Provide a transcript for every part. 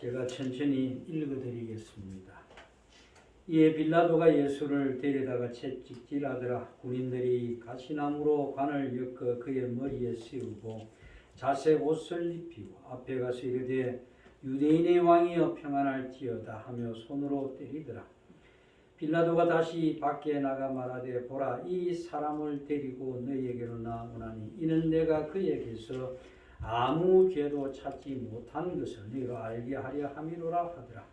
제가 천천히 읽어드리겠습니다. 이에 빌라도가 예수를 데려다가 채찍질하더라. 군인들이 가시나무로 관을 엮어 그의 머리에 씌우고 자색 옷을 입히고 앞에 가서 이르되 유대인의 왕이여 평안할지어다 하며 손으로 때리더라. 빌라도가 다시 밖에 나가 말하되 보라, 이 사람을 데리고 너희에게로 나오나니 이는 내가 그에게서 아무 죄도 찾지 못한 것을 너희가 알게 하려 함이로라 하더라.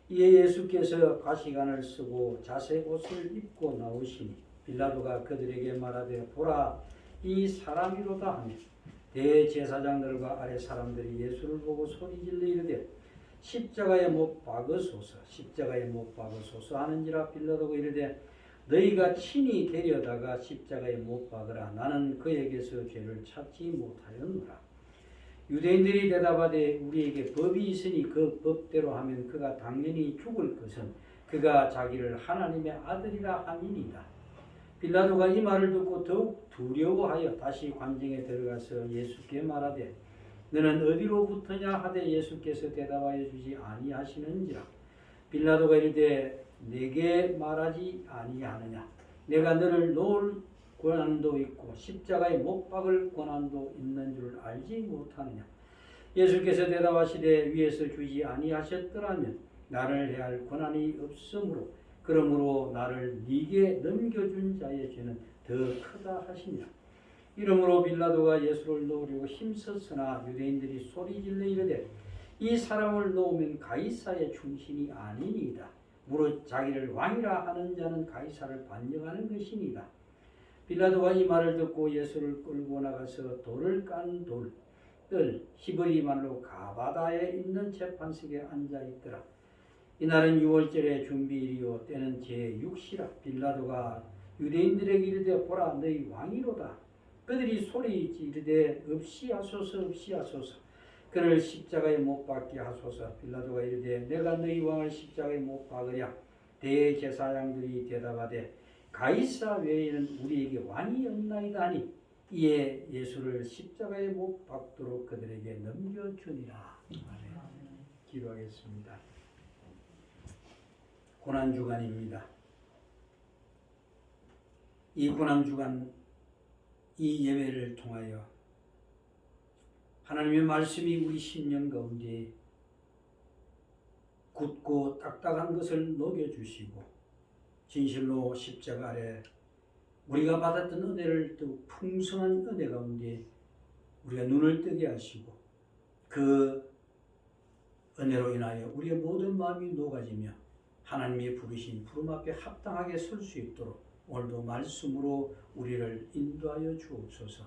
이에 예수께서 가시관을 쓰고 자색 옷을 입고 나오시니 빌라도가 그들에게 말하되 보라, 이 사람이로다 하며 대제사장들과 아래 사람들이 예수를 보고 소리질러 이르되 십자가에 못 박으소서, 십자가에 못 박으소서 하는지라. 빌라도가 이르되 너희가 친히 데려다가 십자가에 못 박으라. 나는 그에게서 죄를 찾지 못하였노라. 유대인들이 대답하되 우리에게 법이 있으니 그 법대로 하면 그가 당연히 죽을 것은 그가 자기를 하나님의 아들이라 함이니이다. 빌라도가 이 말을 듣고 더욱 두려워하여 다시 관정에 들어가서 예수께 말하되 너는 어디로부터냐 하되 예수께서 대답하여 주지 아니하시는지라. 빌라도가 이르되 내게 말하지 아니하느냐. 내가 너를 놓을 권한도 있고 십자가에 못 박을 권한도 있는 줄 알지 못하느냐. 예수께서 대답하시되 위에서 주지 아니하셨더라면 나를 해할 권한이 없으므로 그러므로 나를 네게 넘겨준 자의 죄는 더 크다 하시니라. 이러므로 빌라도가 예수를 놓으려고 힘썼으나 유대인들이 소리질러 이르되 이 사람을 놓으면 가이사의 충신이 아니니이다. 무릇 자기를 왕이라 하는 자는 가이사를 반역하는 것이니이다. 빌라도가 이 말을 듣고 예수를 끌고 나가서 돌을 깐 뜰 히브리 말로 가바다에 있는 재판석에 앉아 있더라. 이날은 유월절의 준비일이요 때는 제6시라. 빌라도가 유대인들에게 이르되 보라, 너희 왕이로다. 그들이 소리 지르되 없이 하소서, 없이 하소서. 그를 십자가에 못 박게 하소서. 빌라도가 이르되 내가 너희 왕을 십자가에 못 박으랴. 대제사장들이 대답하되 가이사 외에는 우리에게 왕이 없나이다 하니 이에 예수를 십자가에 못 박도록 그들에게 넘겨주니라. 기도하겠습니다. 고난주간입니다. 이 고난주간 이 예배를 통하여 하나님의 말씀이 우리 심령 가운데 굳고 딱딱한 것을 녹여주시고 진실로 십자가 아래 우리가 받았던 은혜를 또 풍성한 은혜 가운데 우리가 눈을 뜨게 하시고 그 은혜로 인하여 우리의 모든 마음이 녹아지며 하나님이 부르신 부름 앞에 합당하게 설 수 있도록 오늘도 말씀으로 우리를 인도하여 주옵소서.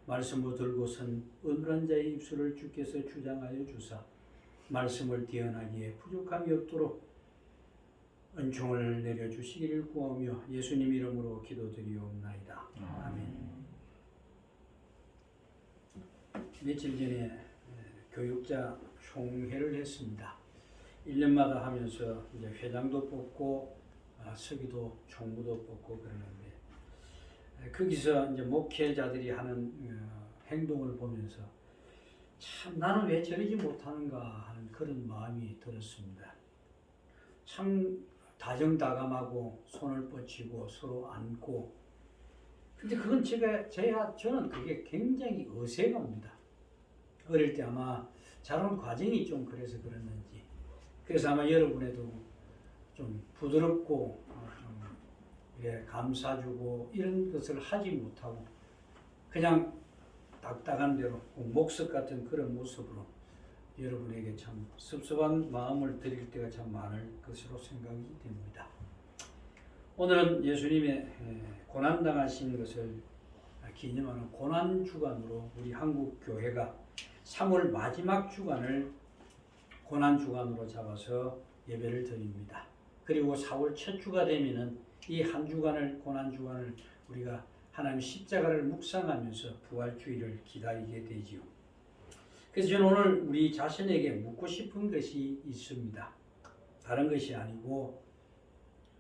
말씀을 들고선 은밀한 자의 입술을 주께서 주장하여 주사 말씀을 대언하기에 부족함이 없도록 은총을 내려주시기를 구하며 예수님 이름으로 기도드리옵나이다. 아멘. 며칠 전에 교육자 총회를 했습니다. 1년마다 하면서 이제 회장도 뽑고 서기도 총무도 뽑고 그러는데 거기서 이제 목회자들이 하는 행동을 보면서 참 나는 왜 저러지 못하는가 하는 그런 마음이 들었습니다. 참 다정다감하고 손을 뻗치고 서로 안고 근데 그건 저는 그게 굉장히 어색합니다. 어릴 때 아마 자란 과정이 좀 그래서 그랬는지 그래서 아마 여러분에도 좀 부드럽고 좀 감싸주고 이런 것을 하지 못하고 그냥 딱딱한 대로 목석 같은 그런 모습으로 여러분에게 참 섭섭한 마음을 드릴 때가 참 많을 것으로 생각이 됩니다. 오늘은 예수님의 고난당하신 것을 기념하는 고난주간으로 우리 한국교회가 3월 마지막 주간을 고난주간으로 잡아서 예배를 드립니다. 그리고 4월 첫 주가 되면은 이 한 주간을 고난주간을 우리가 하나님 십자가를 묵상하면서 부활주의를 기다리게 되지요. 그래서 저는 오늘 우리 자신에게 묻고 싶은 것이 있습니다. 다른 것이 아니고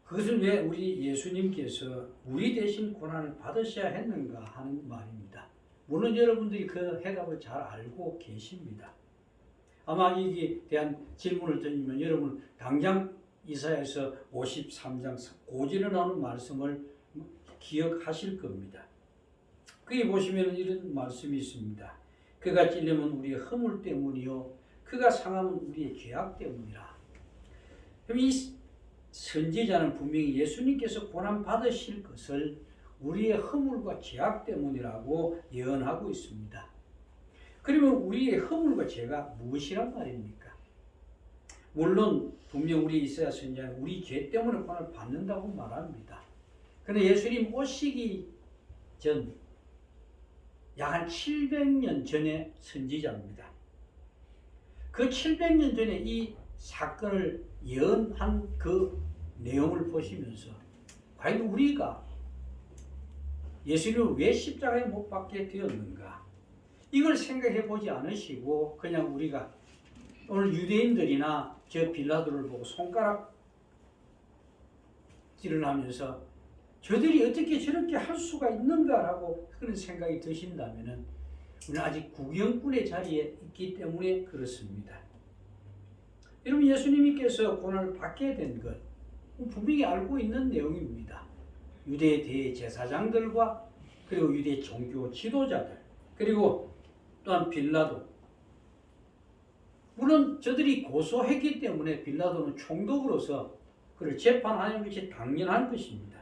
그것은 왜 우리 예수님께서 우리 대신 고난을 받으셔야 했는가 하는 말입니다. 물론 여러분들이 그 해답을 잘 알고 계십니다. 아마 이에 대한 질문을 드리면 여러분 당장 이사야서 53장 고지를 나오는 말씀을 기억하실 겁니다. 거기 보시면 이런 말씀이 있습니다. 그가 찔리면 우리의 허물 때문이요 그가 상하면 우리의 죄악 때문이라. 그럼 이 선지자는 분명히 예수님께서 고난 받으실 것을 우리의 허물과 죄악 때문이라고 예언하고 있습니다. 그러면 우리의 허물과 죄가 무엇이란 말입니까? 물론 분명 우리 이사야 선지자는 우리 죄 때문에 고난을 받는다고 말합니다. 그런데 예수님 오시기 전 약 한 700년 전의 선지자입니다. 그 700년 전에 이 사건을 예언한 그 내용을 보시면서 과연 우리가 예수님을 왜 십자가에 못 박게 되었는가? 이걸 생각해 보지 않으시고 그냥 우리가 오늘 유대인들이나 저 빌라도를 보고 손가락 찌르면서 저들이 어떻게 저렇게 할 수가 있는가라고 그런 생각이 드신다면 우리는 아직 구경꾼의 자리에 있기 때문에 그렇습니다. 여러분 예수님께서 고난을 받게 된 것 분명히 알고 있는 내용입니다. 유대 대제사장들과 그리고 유대 종교 지도자들 그리고 또한 빌라도 물론 저들이 고소했기 때문에 빌라도는 총독으로서 그를 재판하는 것이 당연한 것입니다.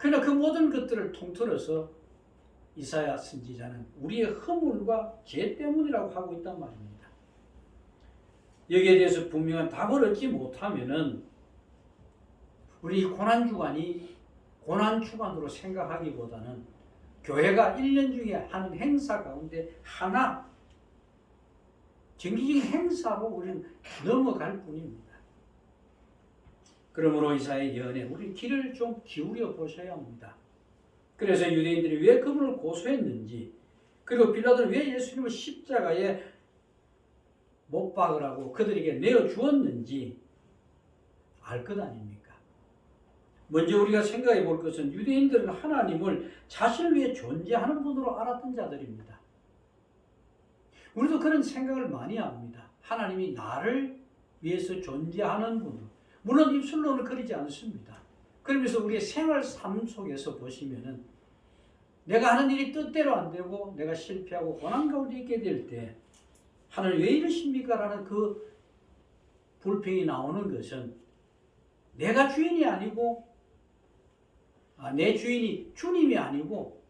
그러나 그 모든 것들을 통틀어서 이사야 선지자는 우리의 허물과 죄 때문이라고 하고 있단 말입니다. 여기에 대해서 분명한 답을 얻지 못하면은 우리 고난주간이 고난주간으로 생각하기보다는 교회가 1년 중에 하는 행사 가운데 하나 정기적인 행사로 우리는 넘어갈 뿐입니다. 그러므로 이사야의 예언에 우리 귀를 좀 기울여 보셔야 합니다. 그래서 유대인들이 왜 그분을 고소했는지 그리고 빌라도는 왜 예수님을 십자가에 못 박으라고 그들에게 내어주었는지 알 것 아닙니까? 먼저 우리가 생각해 볼 것은 유대인들은 하나님을 자신을 위해 존재하는 분으로 알았던 자들입니다. 우리도 그런 생각을 많이 합니다. 하나님이 나를 위해서 존재하는 분으로. 물론 입술로는 그러지 않습니다. 그러면서 우리의 생활 삶 속에서 보시면은 내가 하는 일이 뜻대로 안 되고 내가 실패하고 고난 가운데 있게 될 때 하나님 왜 이러십니까? 라는 그 불평이 나오는 것은 내가 주인이 아니고 내 주인이 주님이 아니고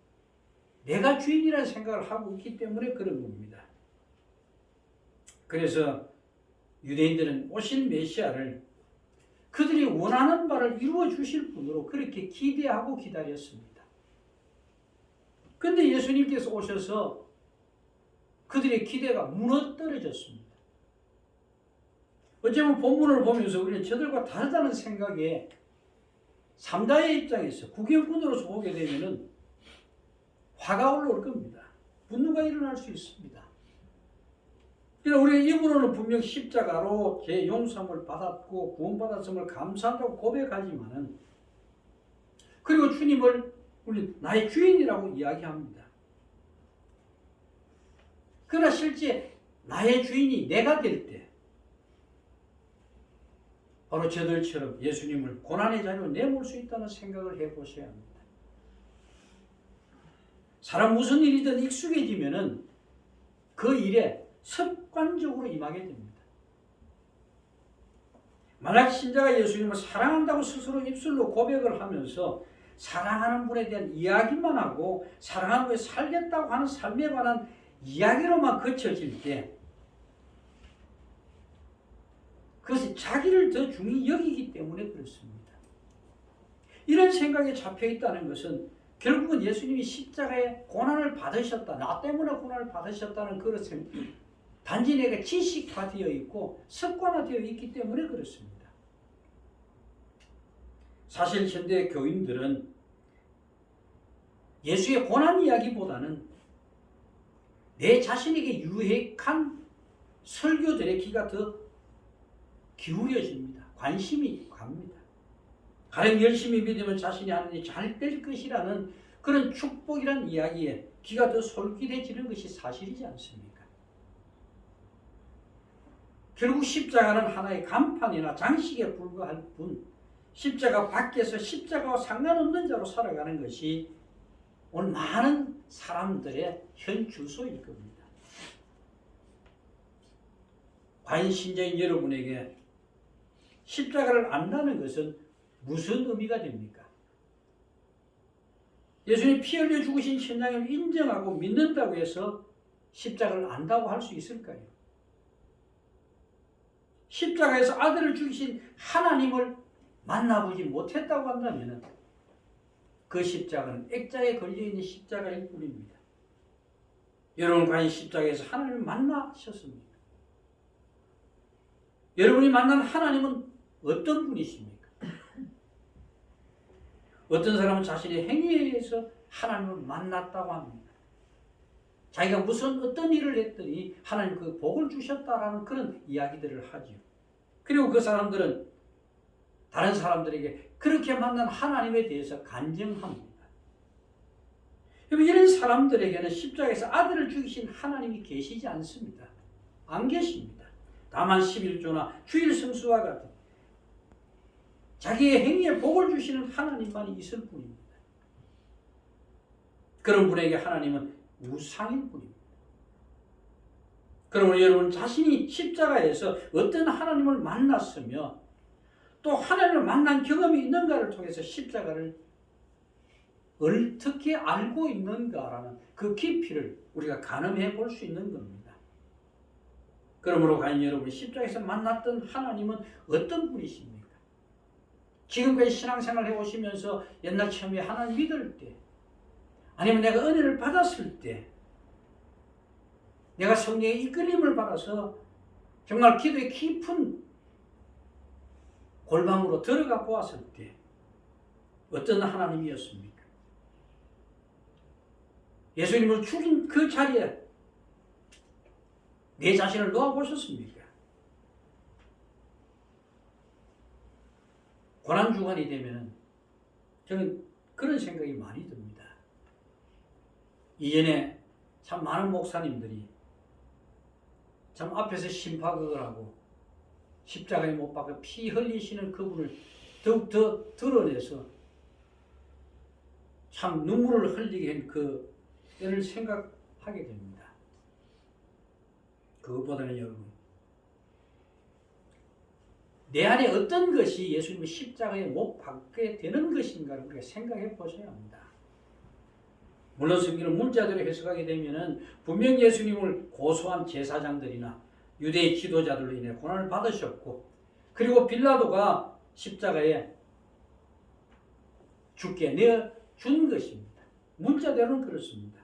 내가 주인이라는 생각을 하고 있기 때문에 그런 겁니다. 그래서 유대인들은 오실 메시아를 그들이 원하는 바를 이루어 주실 분으로 그렇게 기대하고 기다렸습니다. 그런데 예수님께서 오셔서 그들의 기대가 무너뜨려졌습니다. 어쩌면 본문을 보면서 우리는 저들과 다르다는 생각에 삼다의 입장에서 구경꾼으로서 보게 되면은 화가 올라올 겁니다. 분노가 일어날 수 있습니다. 그러나 우리가 입으로는 분명 십자가로 제 용서함을 받았고 구원받았음을 감사한다고 고백하지만은 그리고 주님을 우리 나의 주인이라고 이야기합니다. 그러나 실제 나의 주인이 내가 될 때 바로 저들처럼 예수님을 고난의 자리로 내몰 수 있다는 생각을 해보셔야 합니다. 사람 무슨 일이든 익숙해지면은 그 일에 습관적으로 임하게 됩니다. 만약 신자가 예수님을 사랑한다고 스스로 입술로 고백을 하면서 사랑하는 분에 대한 이야기만 하고 사랑하는 분에 살겠다고 하는 삶에 관한 이야기로만 그쳐질 때 그것이 자기를 더 중히 여기기 때문에 그렇습니다. 이런 생각에 잡혀 있다는 것은 결국은 예수님이 십자가에 고난을 받으셨다. 나 때문에 고난을 받으셨다는 그것은 단지 내가 지식화되어 있고 습관화되어 있기 때문에 그렇습니다. 사실 현대 교인들은 예수의 고난 이야기보다는 내 자신에게 유익한 설교들의 귀가 더 기울여집니다. 관심이 갑니다. 가령 열심히 믿으면 자신이 하는 일이 잘 될 것이라는 그런 축복이란 이야기에 귀가 더 솔깃해지는 것이 사실이지 않습니까? 결국 십자가는 하나의 간판이나 장식에 불과할 뿐 십자가 밖에서 십자가와 상관없는 자로 살아가는 것이 오늘 많은 사람들의 현 주소일 겁니다. 과연 신자인 여러분에게 십자가를 안다는 것은 무슨 의미가 됩니까? 예수님 피 흘려 죽으신 신앙을 인정하고 믿는다고 해서 십자가를 안다고 할 수 있을까요? 십자가에서 아들을 죽이신 하나님을 만나보지 못했다고 한다면 그 십자가는 액자에 걸려있는 십자가일 뿐입니다. 여러분 과연 십자가에서 하나님을 만나셨습니까? 여러분이 만난 하나님은 어떤 분이십니까? 어떤 사람은 자신의 행위에 의해서 하나님을 만났다고 합니다. 자기가 무슨 어떤 일을 했더니 하나님 그 복을 주셨다라는 그런 이야기들을 하죠. 그리고 그 사람들은 다른 사람들에게 그렇게 만난 하나님에 대해서 간증합니다. 이런 사람들에게는 십자가에서 아들을 죽이신 하나님이 계시지 않습니다. 안 계십니다. 다만 11조나 주일 성수와 같은 자기의 행위에 복을 주시는 하나님만이 있을 뿐입니다. 그런 분에게 하나님은 우상일 뿐입니다. 그러므로 여러분 자신이 십자가에서 어떤 하나님을 만났으며 또 하나님을 만난 경험이 있는가를 통해서 십자가를 어떻게 알고 있는가라는 그 깊이를 우리가 가늠해 볼 수 있는 겁니다. 그러므로 과연 여러분이 십자가에서 만났던 하나님은 어떤 분이십니까? 지금까지 신앙생활 해오시면서 옛날 처음에 하나님 믿을 때 아니면 내가 은혜를 받았을 때 내가 성령의 이끌림을 받아서 정말 기도의 깊은 골방으로 들어가 보았을 때 어떤 하나님이었습니까? 예수님을 죽인 그 자리에 내 자신을 놓아보셨습니까? 고난주간이 되면 저는 그런 생각이 많이 듭니다. 이전에 참 많은 목사님들이 참 앞에서 심파극을 하고 십자가에 못 박혀 피 흘리시는 그분을 더욱더 드러내서 참 눈물을 흘리게 한 그 때를 생각하게 됩니다. 그것보다는 여러분 내 안에 어떤 것이 예수님의 십자가에 못 박게 되는 것인가를 우리가 생각해 보셔야 합니다. 물론 성경을 문자대로 해석하게 되면 분명 예수님을 고소한 제사장들이나 유대의 지도자들로 인해 고난을 받으셨고 그리고 빌라도가 십자가에 죽게 내어준 것입니다. 문자대로는 그렇습니다.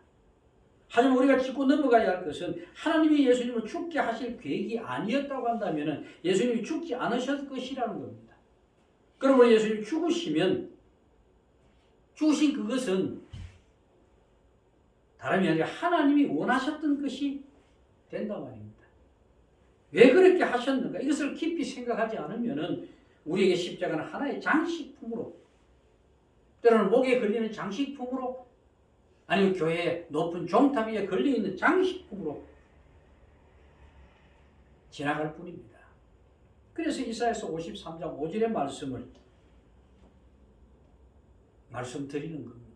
하지만 우리가 짚고 넘어가야 할 것은 하나님이 예수님을 죽게 하실 계획이 아니었다고 한다면 예수님이 죽지 않으셨을 것이라는 겁니다. 그러므로 예수님이 죽으시면 죽으신 그것은 다름이 아니라 하나님이 원하셨던 것이 된단 말입니다. 왜 그렇게 하셨는가? 이것을 깊이 생각하지 않으면 우리에게 십자가는 하나의 장식품으로 때로는 목에 걸리는 장식품으로 아니면 교회의 높은 종탑 위에 걸려있는 장식품으로 지나갈 뿐입니다. 그래서 이사야서 53장 5절의 말씀을 말씀드리는 겁니다.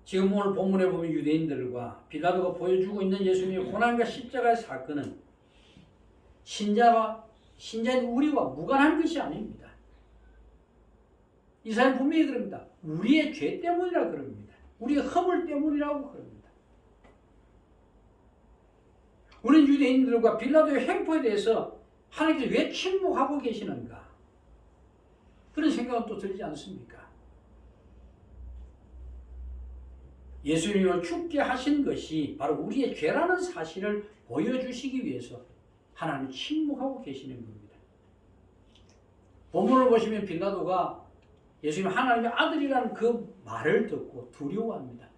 지금 오늘 본문에 보면 유대인들과 빌라도가 보여주고 있는 예수님의 고난과 십자가의 사건은 신자인 우리와 무관한 것이 아닙니다. 이사야는 분명히 그럽니다. 우리의 죄 때문이라 그럽니다. 우리의 허물 때문이라고 그럽니다. 우리는 유대인들과 빌라도의 횡포에 대해서 하나님께서 왜 침묵하고 계시는가? 그런 생각은 또 들지 않습니까? 예수님을 죽게 하신 것이 바로 우리의 죄라는 사실을 보여주시기 위해서 하나님이 침묵하고 계시는 겁니다. 본문을 보시면 빌라도가 예수님 하나님의 아들이라는 그 말을 듣고 두려워합니다.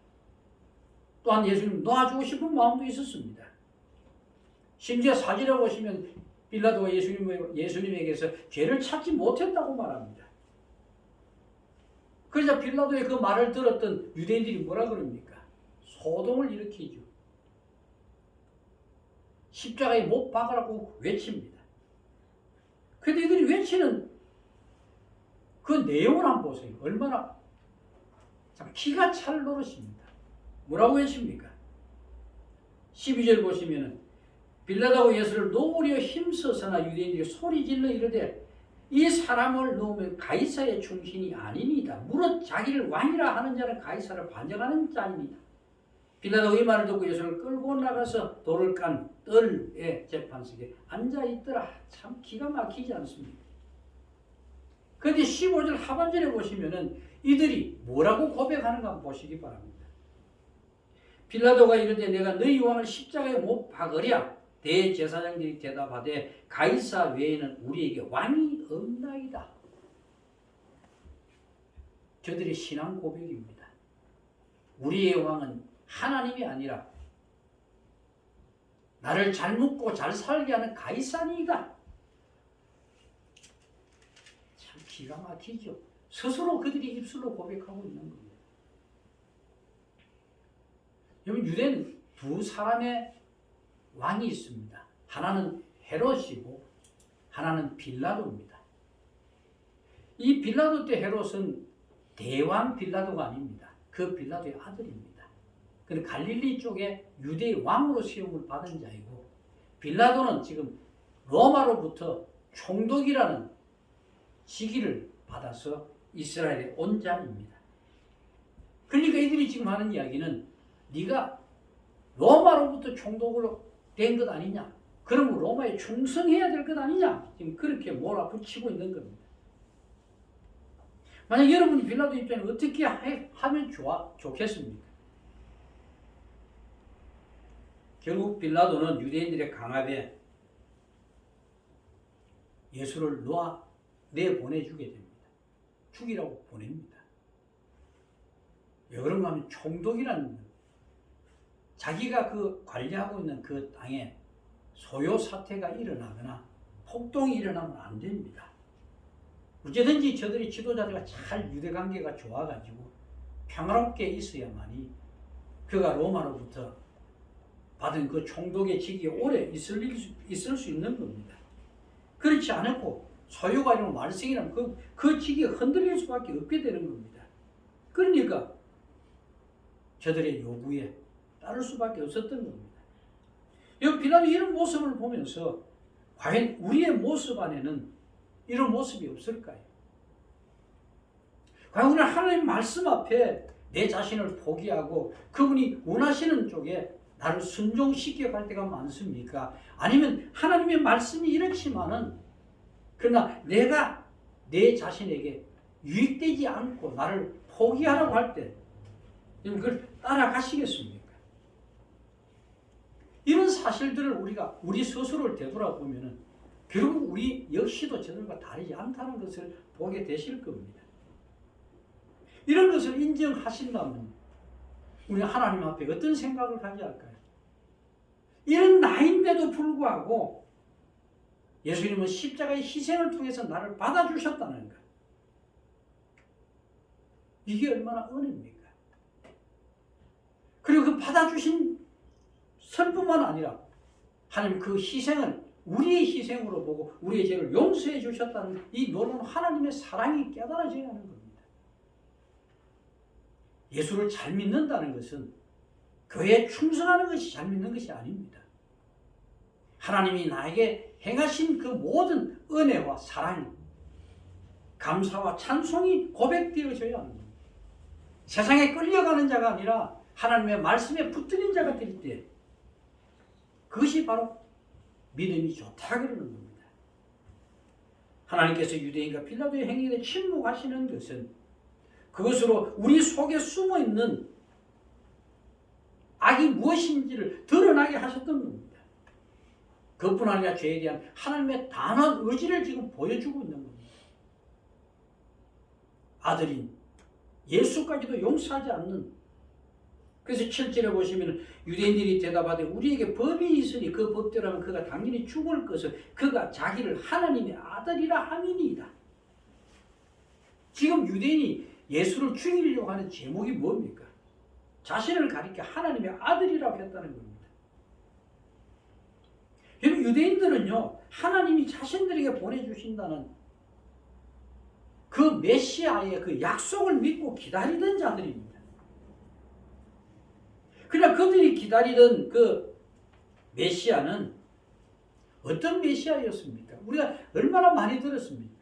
또한 예수님 놓아주고 싶은 마음도 있었습니다. 심지어 사진을 보시면 빌라도가 예수님에게서 죄를 찾지 못했다고 말합니다. 그러자 빌라도의 그 말을 들었던 유대인들이 뭐라 그럽니까? 소동을 일으키죠. 십자가에 못 박으라고 외칩니다. 근데 이들이 외치는 그 내용을 한번 보세요. 얼마나 참 기가 찰 노릇입니다. 뭐라고 외칩니까? 12절 보시면은 빌라도가 예수를 놓으려 힘써서나 유대인들이 소리질러 이르되 이 사람을 놓으면 가이사의 충신이 아닙니다. 무릇 자기를 왕이라 하는 자는 가이사를 반정하는 자입니다. 빌라도가 이 말을 듣고 예수를 끌고 나가서 돌을 깐 뜰의 재판석에 앉아있더라. 참 기가 막히지 않습니까? 그런데 15절 하반절에 보시면은 이들이 뭐라고 고백하는가 한번 보시기 바랍니다. 빌라도가 이르되 내가 너희 왕을 십자가에 못 박으랴. 대제사장들이 대답하되 가이사 외에는 우리에게 왕이 없나이다. 저들의 신앙 고백입니다. 우리의 왕은 하나님이 아니라 나를 잘 먹고 잘 살게 하는 가이사니이다. 참 기가 막히죠. 스스로 그들이 입술로 고백하고 있는 겁니다. 여러분, 유대는 두 사람의 왕이 있습니다. 하나는 헤롯이고 하나는 빌라도입니다. 이 빌라도 때 헤롯은 대왕 빌라도가 아닙니다. 그 빌라도의 아들입니다. 그는 갈릴리 쪽에 유대의 왕으로 시험을 받은 자이고 빌라도는 지금 로마로부터 총독이라는 직위를 받아서 이스라엘에 온 자입니다. 그러니까 이들이 지금 하는 이야기는 네가 로마로부터 총독으로 된 것 아니냐? 그러면 로마에 충성해야 될 것 아니냐? 지금 그렇게 몰아붙이고 있는 겁니다. 만약 여러분이 빌라도 입장에 어떻게 하면 좋겠습니까? 결국 빌라도는 유대인들의 강압에 예수를 내보내주게 됩니다. 죽이라고 보냅니다. 왜 그런가 하면 총독이라는 자기가 그 관리하고 있는 그 땅에 소요 사태가 일어나거나 폭동이 일어나면 안 됩니다. 어쨌든지 저들이 지도자들과 잘 유대 관계가 좋아가지고 평화롭게 있어야만이 그가 로마로부터 받은 그 총독의 직이 오래 있을 수 있는 겁니다. 그렇지 않고 소요가 이런 말썽이라면 그 직이 흔들릴 수밖에 없게 되는 겁니다. 그러니까 저들의 요구에 따를 수밖에 없었던 겁니다. 여기 빌라도 이런 모습을 보면서 과연 우리의 모습 안에는 이런 모습이 없을까요? 과연 우리는 하나님 말씀 앞에 내 자신을 포기하고 그분이 원하시는 쪽에 나를 순종시켜 갈 때가 많습니까? 아니면 하나님의 말씀이 이렇지만은 그러나 내가 내 자신에게 유익되지 않고 나를 포기하라고 할 때 그걸 따라가시겠습니까? 이런 사실들을 우리 스스로를 되돌아보면은 결국 우리 역시도 저들과 다르지 않다는 것을 보게 되실 겁니다. 이런 것을 인정하신다면 우리 하나님 앞에 어떤 생각을 가져야 할까요? 이런 나인데도 불구하고 예수님은 십자가의 희생을 통해서 나를 받아주셨다는 것. 이게 얼마나 은혜입니까? 그리고 그 받아주신 선뿐만 아니라 하나님 그 희생을 우리의 희생으로 보고 우리의 죄를 용서해 주셨다는 이 놀라운 하나님의 사랑이 깨달아져야 하는 겁니다. 예수를 잘 믿는다는 것은 교회에 충성하는 것이 잘 믿는 것이 아닙니다. 하나님이 나에게 행하신 그 모든 은혜와 사랑, 감사와 찬송이 고백되어져야 하는 겁니다. 세상에 끌려가는 자가 아니라 하나님의 말씀에 붙들린 자가 될 때 그것이 바로 믿음이 좋다 그러는 겁니다. 하나님께서 유대인과 빌라도의 행위에 대해 침묵하시는 것은 그것으로 우리 속에 숨어있는 악이 무엇인지를 드러나게 하셨던 겁니다. 그뿐 아니라 죄에 대한 하나님의 단호한 의지를 지금 보여주고 있는 겁니다. 아들인 예수까지도 용서하지 않는, 그래서 7절에 보시면 유대인들이 대답하되 우리에게 법이 있으니 그 법대로라면 그가 당연히 죽을 것을 그가 자기를 하나님의 아들이라 함이니이다. 지금 유대인이 예수를 죽이려고 하는 제목이 뭡니까? 자신을 가리켜 하나님의 아들이라고 했다는 겁니다. 여러분, 유대인들은요, 하나님이 자신들에게 보내주신다는 그 메시아의 그 약속을 믿고 기다리던 자들입니다. 그러나 그들이 기다리던 그 메시아는 어떤 메시아였습니까? 우리가 얼마나 많이 들었습니까?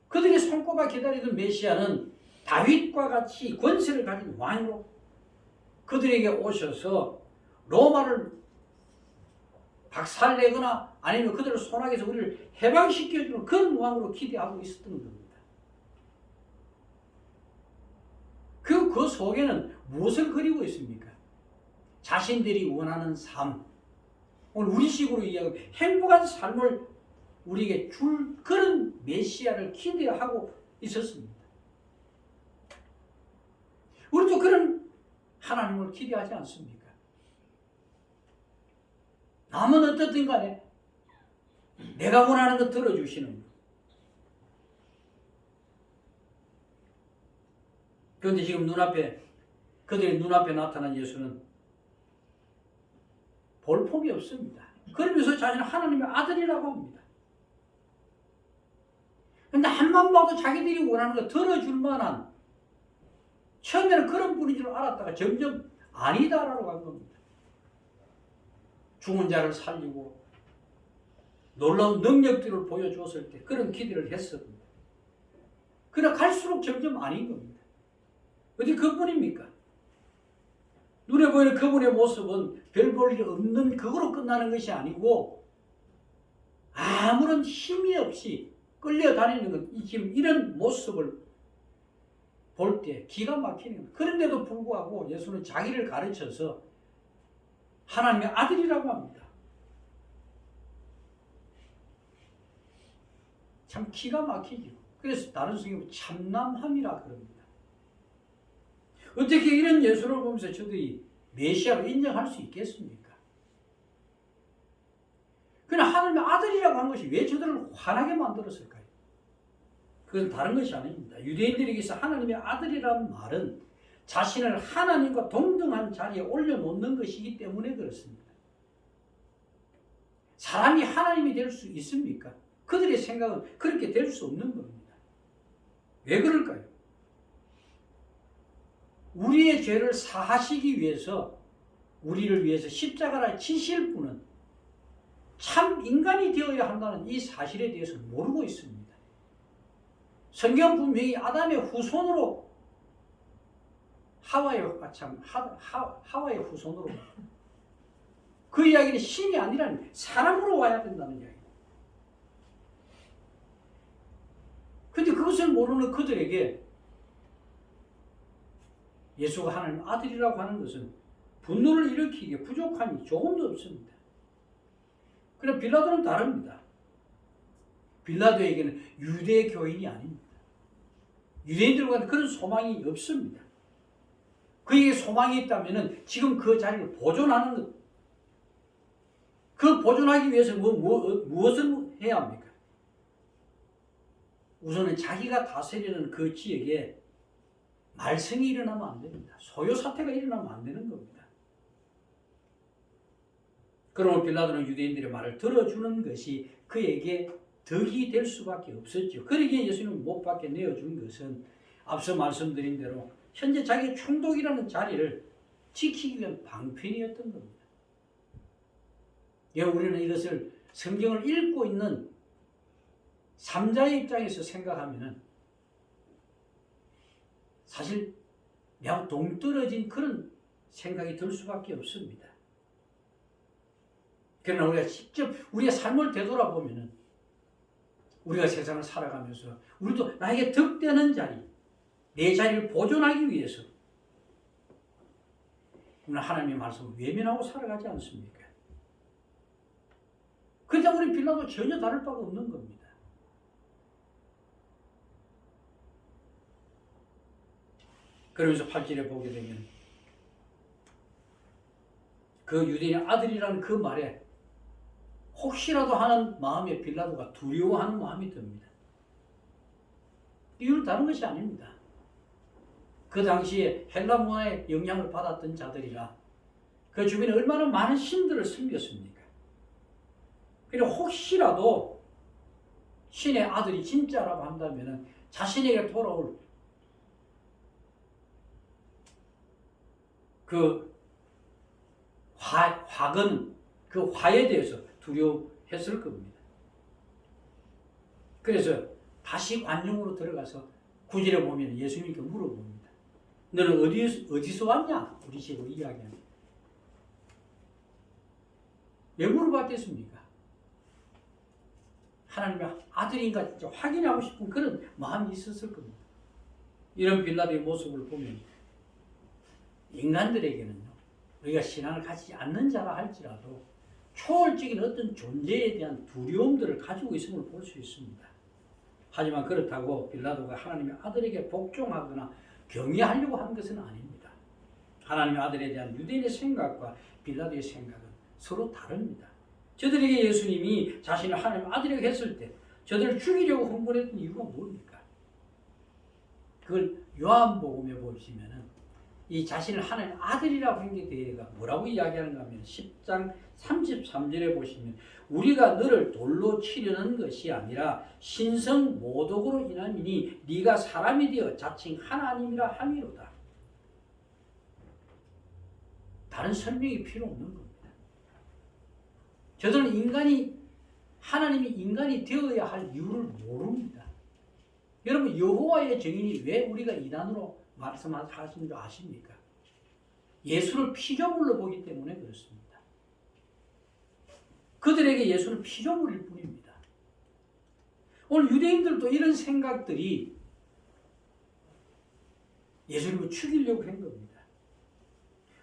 그들이 손꼽아 기다리던 메시아는 다윗과 같이 권세를 가진 왕으로 그들에게 오셔서 로마를 박살내거나 아니면 그들을 손아귀에서 우리를 해방시켜주는 그런 왕으로 기대하고 있었던 겁니다. 그 속에는 무엇을 그리고 있습니까? 자신들이 원하는 삶, 오늘 우리식으로 이야기하면 행복한 삶을 우리에게 줄 그런 메시아를 기대하고 있었습니다. 우리도 그런 하나님을 기대하지 않습니까? 남은 어떻든 간에 내가 원하는 것 들어주시는 것. 그런데 지금 그들의 눈앞에 나타난 예수는 볼품이 없습니다. 그러면서 자신은 하나님의 아들이라고 합니다. 그런데 한만 봐도 자기들이 원하는 거 들어줄 만한, 처음에는 그런 분인 줄 알았다가 점점 아니다라고 한 겁니다. 죽은 자를 살리고 놀라운 능력들을 보여주었을 때 그런 기대를 했습니다. 그러나 갈수록 점점 아닌 겁니다. 어디 그분입니까? 눈에 보이는 그분의 모습은 별 볼 일 없는 그거로 끝나는 것이 아니고 아무런 힘이 없이 끌려다니는 것, 지금 이런 모습을 볼 때 기가 막히는 겁니다. 그런데도 불구하고 예수는 자기를 가르쳐서 하나님의 아들이라고 합니다. 참 기가 막히죠. 그래서 다른 성경은 참남함이라 그럽니다. 어떻게 이런 예수를 보면서 저들이 메시아로 인정할 수 있겠습니까? 그러나 하나님의 아들이라고 한 것이 왜 저들을 화나게 만들었을까요? 그건 다른 것이 아닙니다. 유대인들에게서 하나님의 아들이라는 말은 자신을 하나님과 동등한 자리에 올려놓는 것이기 때문에 그렇습니다. 사람이 하나님이 될 수 있습니까? 그들의 생각은 그렇게 될 수 없는 겁니다. 왜 그럴까요? 우리의 죄를 사하시기 위해서 우리를 위해서 십자가를 지실 분은 참 인간이 되어야 한다는 이 사실에 대해서 모르고 있습니다. 성경 분명히 아담의 후손으로 하와의 후손으로 그 이야기는 신이 아니라 사람으로 와야 된다는 이야기입니다. 그런데 그것을 모르는 그들에게 예수가 하나님 아들이라고 하는 것은 분노를 일으키기에 부족함이 조금도 없습니다. 그러나 빌라도는 다릅니다. 빌라도에게는 유대 교인이 아닙니다. 유대인들과는 그런 소망이 없습니다. 그에게 소망이 있다면 지금 그 자리를 보존하는 것, 그 보존하기 위해서 무엇을 해야 합니까? 우선은 자기가 다스리는 그 지역에 말썽이 일어나면 안 됩니다. 소요 사태가 일어나면 안 되는 겁니다. 그러면 빌라도는 유대인들의 말을 들어주는 것이 그에게 덕이 될 수밖에 없었죠. 그러기에 예수님은 못 박혀 내어준 것은 앞서 말씀드린 대로 현재 자기의 총독이라는 자리를 지키기 위한 방편이었던 겁니다. 우리는 이것을 성경을 읽고 있는 삼자의 입장에서 생각하면 사실 매우 동떨어진 그런 생각이 들 수밖에 없습니다. 그러나 우리가 직접 우리의 삶을 되돌아보면 우리가 세상을 살아가면서 우리도 나에게 득되는 자리, 내 자리를 보존하기 위해서 우리는 하나님의 말씀을 외면하고 살아가지 않습니까? 그렇다고 우리 빌라도 전혀 다를 바가 없는 겁니다. 그러면서 8절에 보게 되면 그 유대인의 아들이라는 그 말에 혹시라도 하는 마음에 빌라도가 두려워하는 마음이 듭니다. 이유는 다른 것이 아닙니다. 그 당시에 헬라 문화의 영향을 받았던 자들이라 그 주변에 얼마나 많은 신들을 섬겼습니까? 그리고 혹시라도 신의 아들이 진짜라고 한다면 자신에게 돌아올 그 화근, 그 화에 대해서 두려워했을 겁니다. 그래서 다시 관중으로 들어가서 9절에 보면 예수님께 물어봅니다. 너는 어디서 왔냐? 우리 식으로 이야기합니다. 왜 물어봤겠습니까? 하나님의 아들인가 확인하고 싶은 그런 마음이 있었을 겁니다. 이런 빌라도의 모습을 보면 인간들에게는요, 우리가 신앙을 가지지 않는 자라 할지라도 초월적인 어떤 존재에 대한 두려움들을 가지고 있음을 볼 수 있습니다. 하지만 그렇다고 빌라도가 하나님의 아들에게 복종하거나 경외하려고 하는 것은 아닙니다. 하나님의 아들에 대한 유대인의 생각과 빌라도의 생각은 서로 다릅니다. 저들에게 예수님이 자신을 하나님의 아들이라고 했을 때 저들을 죽이려고 흥분했던 이유가 뭡니까? 그걸 요한복음에 보시면은 이 자신을 하나님의 아들이라고 한 게 대해가 뭐라고 이야기하는가 하면 10장 33절에 보시면 우리가 너를 돌로 치려는 것이 아니라 신성 모독으로 인함이니 네가 사람이 되어 자칭 하나님이라 함이로다. 다른 설명이 필요 없는 겁니다. 저들은 하나님이 인간이 되어야 할 이유를 모릅니다. 여러분 여호와의 증인이 왜 우리가 이단으로 말씀하신 줄 아십니까? 예수를 피조물로 보기 때문에 그렇습니다. 그들에게 예수는 피조물일 뿐입니다. 오늘 유대인들도 이런 생각들이 예수님을 죽이려고 한 겁니다.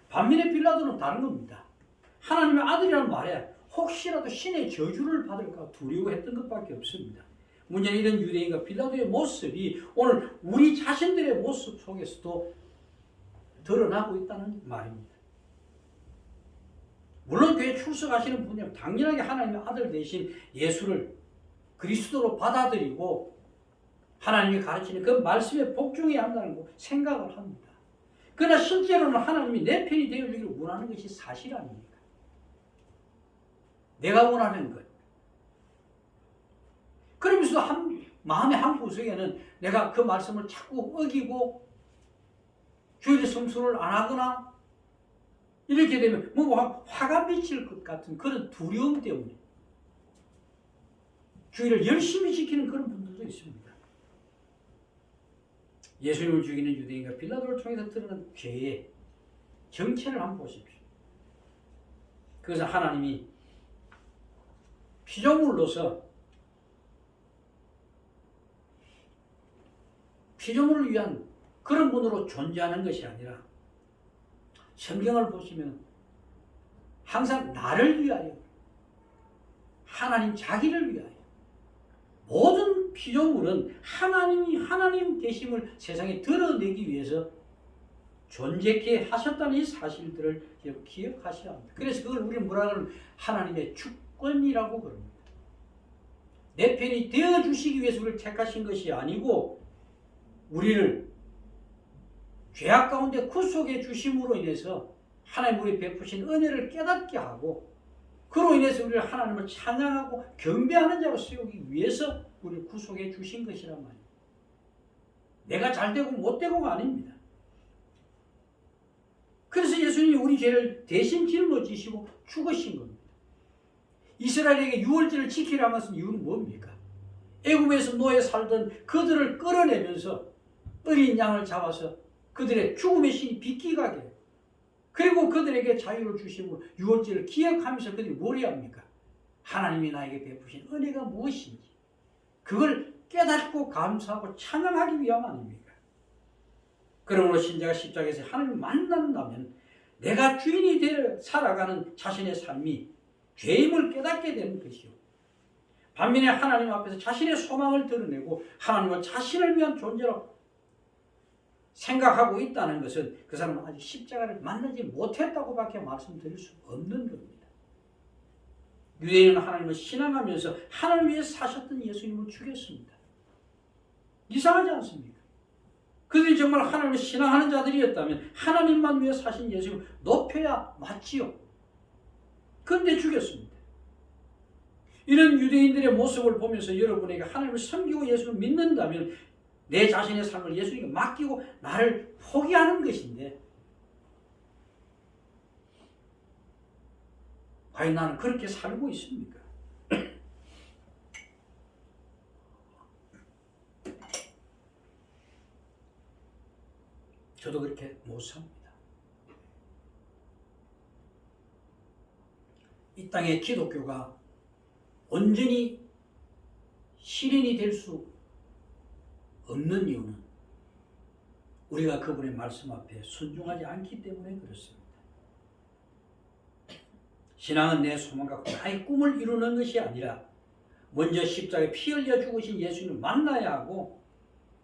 반면에 빌라도는 다른 겁니다. 하나님의 아들이라는 말에 혹시라도 신의 저주를 받을까 두려워했던 것밖에 없습니다. 문제는 이런 유대인과 빌라도의 모습이 오늘 우리 자신들의 모습 속에서도 드러나고 있다는 말입니다. 물론 교회 출석하시는 분이면 당연하게 하나님의 아들 대신 예수를 그리스도로 받아들이고 하나님이 가르치는 그 말씀에 복종해야 한다는 생각을 합니다. 그러나 실제로는 하나님이 내 편이 되어주기를 원하는 것이 사실 아닙니까? 내가 원하는 것. 그러면서 마음의 한 구석에는 내가 그 말씀을 자꾸 어기고 주일에 성수를 안 하거나 이렇게 되면 뭔가 화가 미칠 것 같은 그런 두려움 때문에 주일을 열심히 지키는 그런 분들도 있습니다. 예수님을 죽이는 유대인과 빌라도를 통해서 드러난 죄의 정체를 한번 보십시오. 그것은 하나님이 피조물을 위한 그런 분으로 존재하는 것이 아니라 성경을 보시면 항상 나를 위하여 하나님 자기를 위하여 모든 피조물은 하나님이 하나님 되심을 세상에 드러내기 위해서 존재케 하셨다는 이 사실들을 기억하셔야 합니다. 그래서 그걸 우리는 뭐라 그러면 하나님의 주권이라고 그럽니다. 내 편이 되어주시기 위해서 우리를 택하신 것이 아니고 우리를 죄악 가운데 구속해 주심으로 인해서 하나님 우리 베푸신 은혜를 깨닫게 하고 그로 인해서 우리를 하나님을 찬양하고 경배하는 자로 세우기 위해서 우리를 구속해 주신 것이란 말이에요. 내가 잘되고 못되고가 아닙니다. 그래서 예수님이 우리 죄를 대신 짊어지시고 죽으신 겁니다. 이스라엘에게 유월절을 지키라는 것은 이유는 뭡니까? 애굽에서 노예 살던 그들을 끌어내면서 어린 양을 잡아서 그들의 죽음의 신이 비끼가게 해요. 그리고 그들에게 자유를 주시고 유월절을 기억하면서 그들이 뭘 해야 합니까? 하나님이 나에게 베푸신 은혜가 무엇인지 그걸 깨닫고 감사하고 찬양하기 위함 아닙니까? 그러므로 신자가 십자가에서 하나님을 만난다면 내가 주인이 되어 살아가는 자신의 삶이 죄임을 깨닫게 되는 것이요. 반면에 하나님 앞에서 자신의 소망을 드러내고 하나님과 자신을 위한 존재로 생각하고 있다는 것은 그 사람은 아직 십자가를 만나지 못했다고밖에 말씀드릴 수 없는 겁니다. 유대인은 하나님을 신앙하면서 하나님을 위해 사셨던 예수님을 죽였습니다. 이상하지 않습니까? 그들이 정말 하나님을 신앙하는 자들이었다면 하나님만 위해 사신 예수님을 높여야 맞지요. 그런데 죽였습니다. 이런 유대인들의 모습을 보면서 여러분에게 하나님을 섬기고 예수를 믿는다면 내 자신의 삶을 예수님께 맡기고 나를 포기하는 것인데, 과연 나는 그렇게 살고 있습니까? 저도 그렇게 못 삽니다. 이 땅의 기독교가 온전히 실현이 될 수 없는 이유는 우리가 그분의 말씀 앞에 순종하지 않기 때문에 그렇습니다. 신앙은 내 소망과 나의 꿈을 이루는 것이 아니라 먼저 십자가에 피 흘려 죽으신 예수님을 만나야 하고,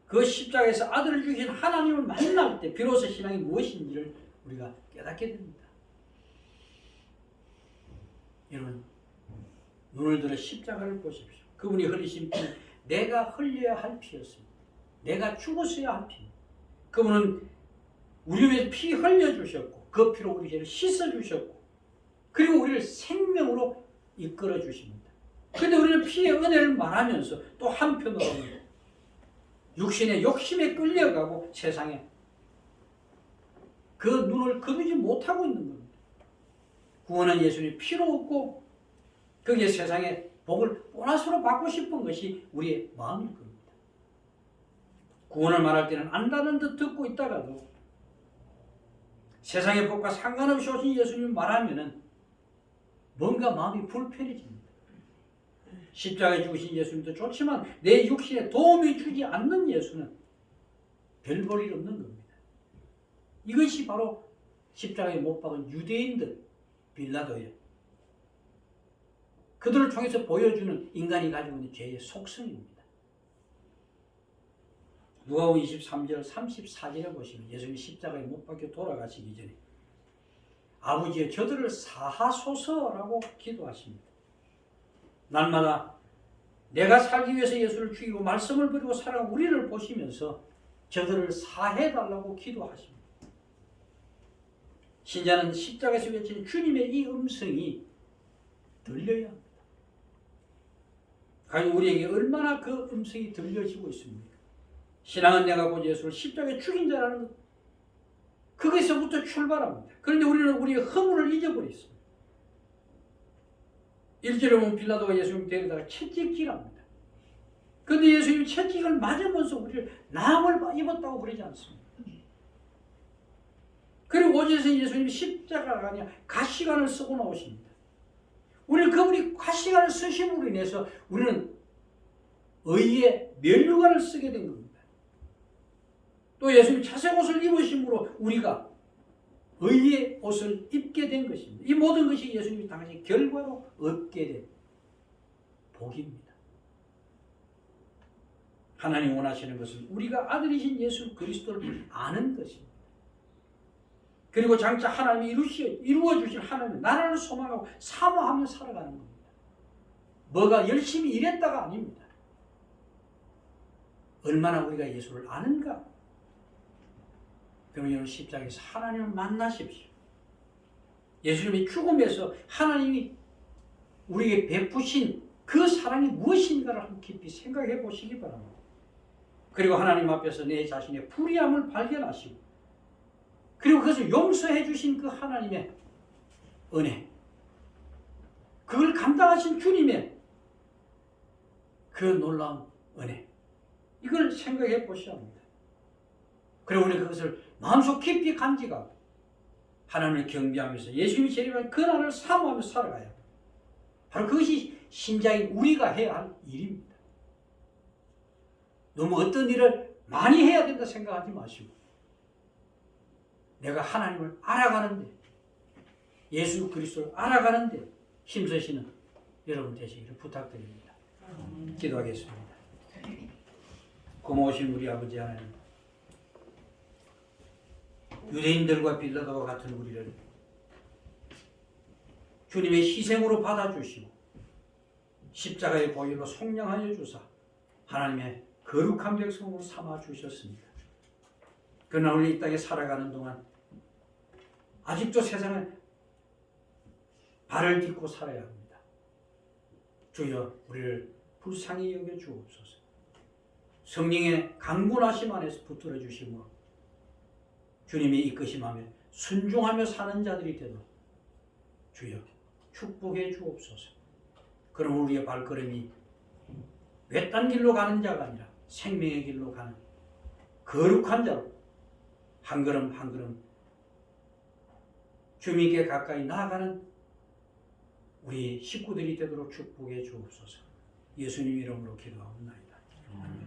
그 십자가에서 아들을 주신 하나님을 만날 때 비로소 신앙이 무엇인지를 우리가 깨닫게 됩니다. 여러분, 눈을 들어 십자가를 보십시오. 그분이 흘리신 피, 내가 흘려야 할 피였습니다. 내가 죽었어야 할 피. 그분은 우리 위해서 피 흘려주셨고, 그 피로 우리 죄를 씻어주셨고, 그리고 우리를 생명으로 이끌어 주십니다. 그런데 우리는 피의 은혜를 말하면서 또 한편으로는 육신의 욕심에 끌려가고 세상에 그 눈을 거두지 못하고 있는 겁니다. 구원은 예수님의 피로 얻고 거기에 세상의 복을 보너스로 받고 싶은 것이 우리의 마음일 겁니다. 구원을 말할 때는 안다는 듯 듣고 있다가도 세상의 복과 상관없이 오신 예수님을 말하면은 뭔가 마음이 불편해집니다. 십자가에 죽으신 예수님도 좋지만 내 육신에 도움이 주지 않는 예수는 별 볼 일 없는 겁니다. 이것이 바로 십자가에 못 박은 유대인들, 빌라도예요. 그들을 통해서 보여주는 인간이 가지고 있는 죄의 속성입니다. 누가복음 23절 34절에 보시면 예수님이 십자가에 못 박혀 돌아가시기 전에 아버지여 저들을 사하소서라고 기도하십니다. 날마다 내가 살기 위해서 예수를 죽이고 말씀을 버리고 살아간 우리를 보시면서 저들을 사해달라고 기도하십니다. 신자는 십자가에서 외치는 주님의 이 음성이 들려야 합니다. 과연 우리에게 얼마나 그 음성이 들려지고 있습니까? 신앙은 내가 곧 예수를 십자가에 죽인 자라는 것, 거기서부터 출발합니다. 그런데 우리는 우리의 허물을 잊어버렸습니다. 1절에 보면 빌라도가 예수님 데려다가 채찍질합니다. 그런데 예수님이 채찍을 맞으면서 우리를 남을 입었다고 그러지 않습니다. 그리고 5절에서 예수님이 십자가가 아니라 가시관을 쓰고 나오십니다. 우리는 그분이 가시관을 쓰심으로 인해서 우리는 의의 면류관을 쓰게 된 겁니다. 또 예수님 차색 옷을 입으심으로 우리가 의의 옷을 입게 된 것입니다. 이 모든 것이 예수님이 당시 결과로 얻게 된 복입니다. 하나님 원하시는 것은 우리가 아들이신 예수 그리스도를 아는 것입니다. 그리고 장차 하나님이 이루어주실 하나님의 나라를 소망하고 사모하며 살아가는 겁니다. 뭐가 열심히 일했다가 아닙니다. 얼마나 우리가 예수를 아는가? 그러면 여러분 십자가에서 하나님을 만나십시오. 예수님의 죽음에서 하나님이 우리에게 베푸신 그 사랑이 무엇인가를 한번 깊이 생각해 보시기 바랍니다. 그리고 하나님 앞에서 내 자신의 불의함을 발견하시고, 그리고 그것을 용서해 주신 그 하나님의 은혜, 그걸 감당하신 주님의 그 놀라운 은혜, 이걸 생각해 보셔야 합니다. 그리고 우리 그것을 마음속 깊이 간직하고 하나님을 경배하면서 예수님이 재림하는 그날을 사모하며 살아가야 합니다. 바로 그것이 신자인 우리가 해야 할 일입니다. 너무 어떤 일을 많이 해야 된다 생각하지 마시고 내가 하나님을 알아가는데, 예수 그리스도를 알아가는데 힘쓰시는 여러분 되시기를 부탁드립니다. 기도하겠습니다. 고마우신 우리 아버지 하나님, 유대인들과 빌라도와 같은 우리를 주님의 희생으로 받아주시고 십자가의 보혈로 속량하여 주사 하나님의 거룩한 백성으로 삼아 주셨습니다. 그러나 우리 이 땅에 살아가는 동안 아직도 세상에 발을 딛고 살아야 합니다. 주여 우리를 불쌍히 여겨 주옵소서. 성령의 강군하심 안에서 붙들어 주시고 주님이 이끄심하며 순종하며 사는 자들이 되도록 주여 축복해 주옵소서. 그럼 우리의 발걸음이 외딴 길로 가는 자가 아니라 생명의 길로 가는 거룩한 자로 한 걸음 한 걸음 주님께 가까이 나아가는 우리 식구들이 되도록 축복해 주옵소서. 예수님 이름으로 기도하옵나이다. 아멘.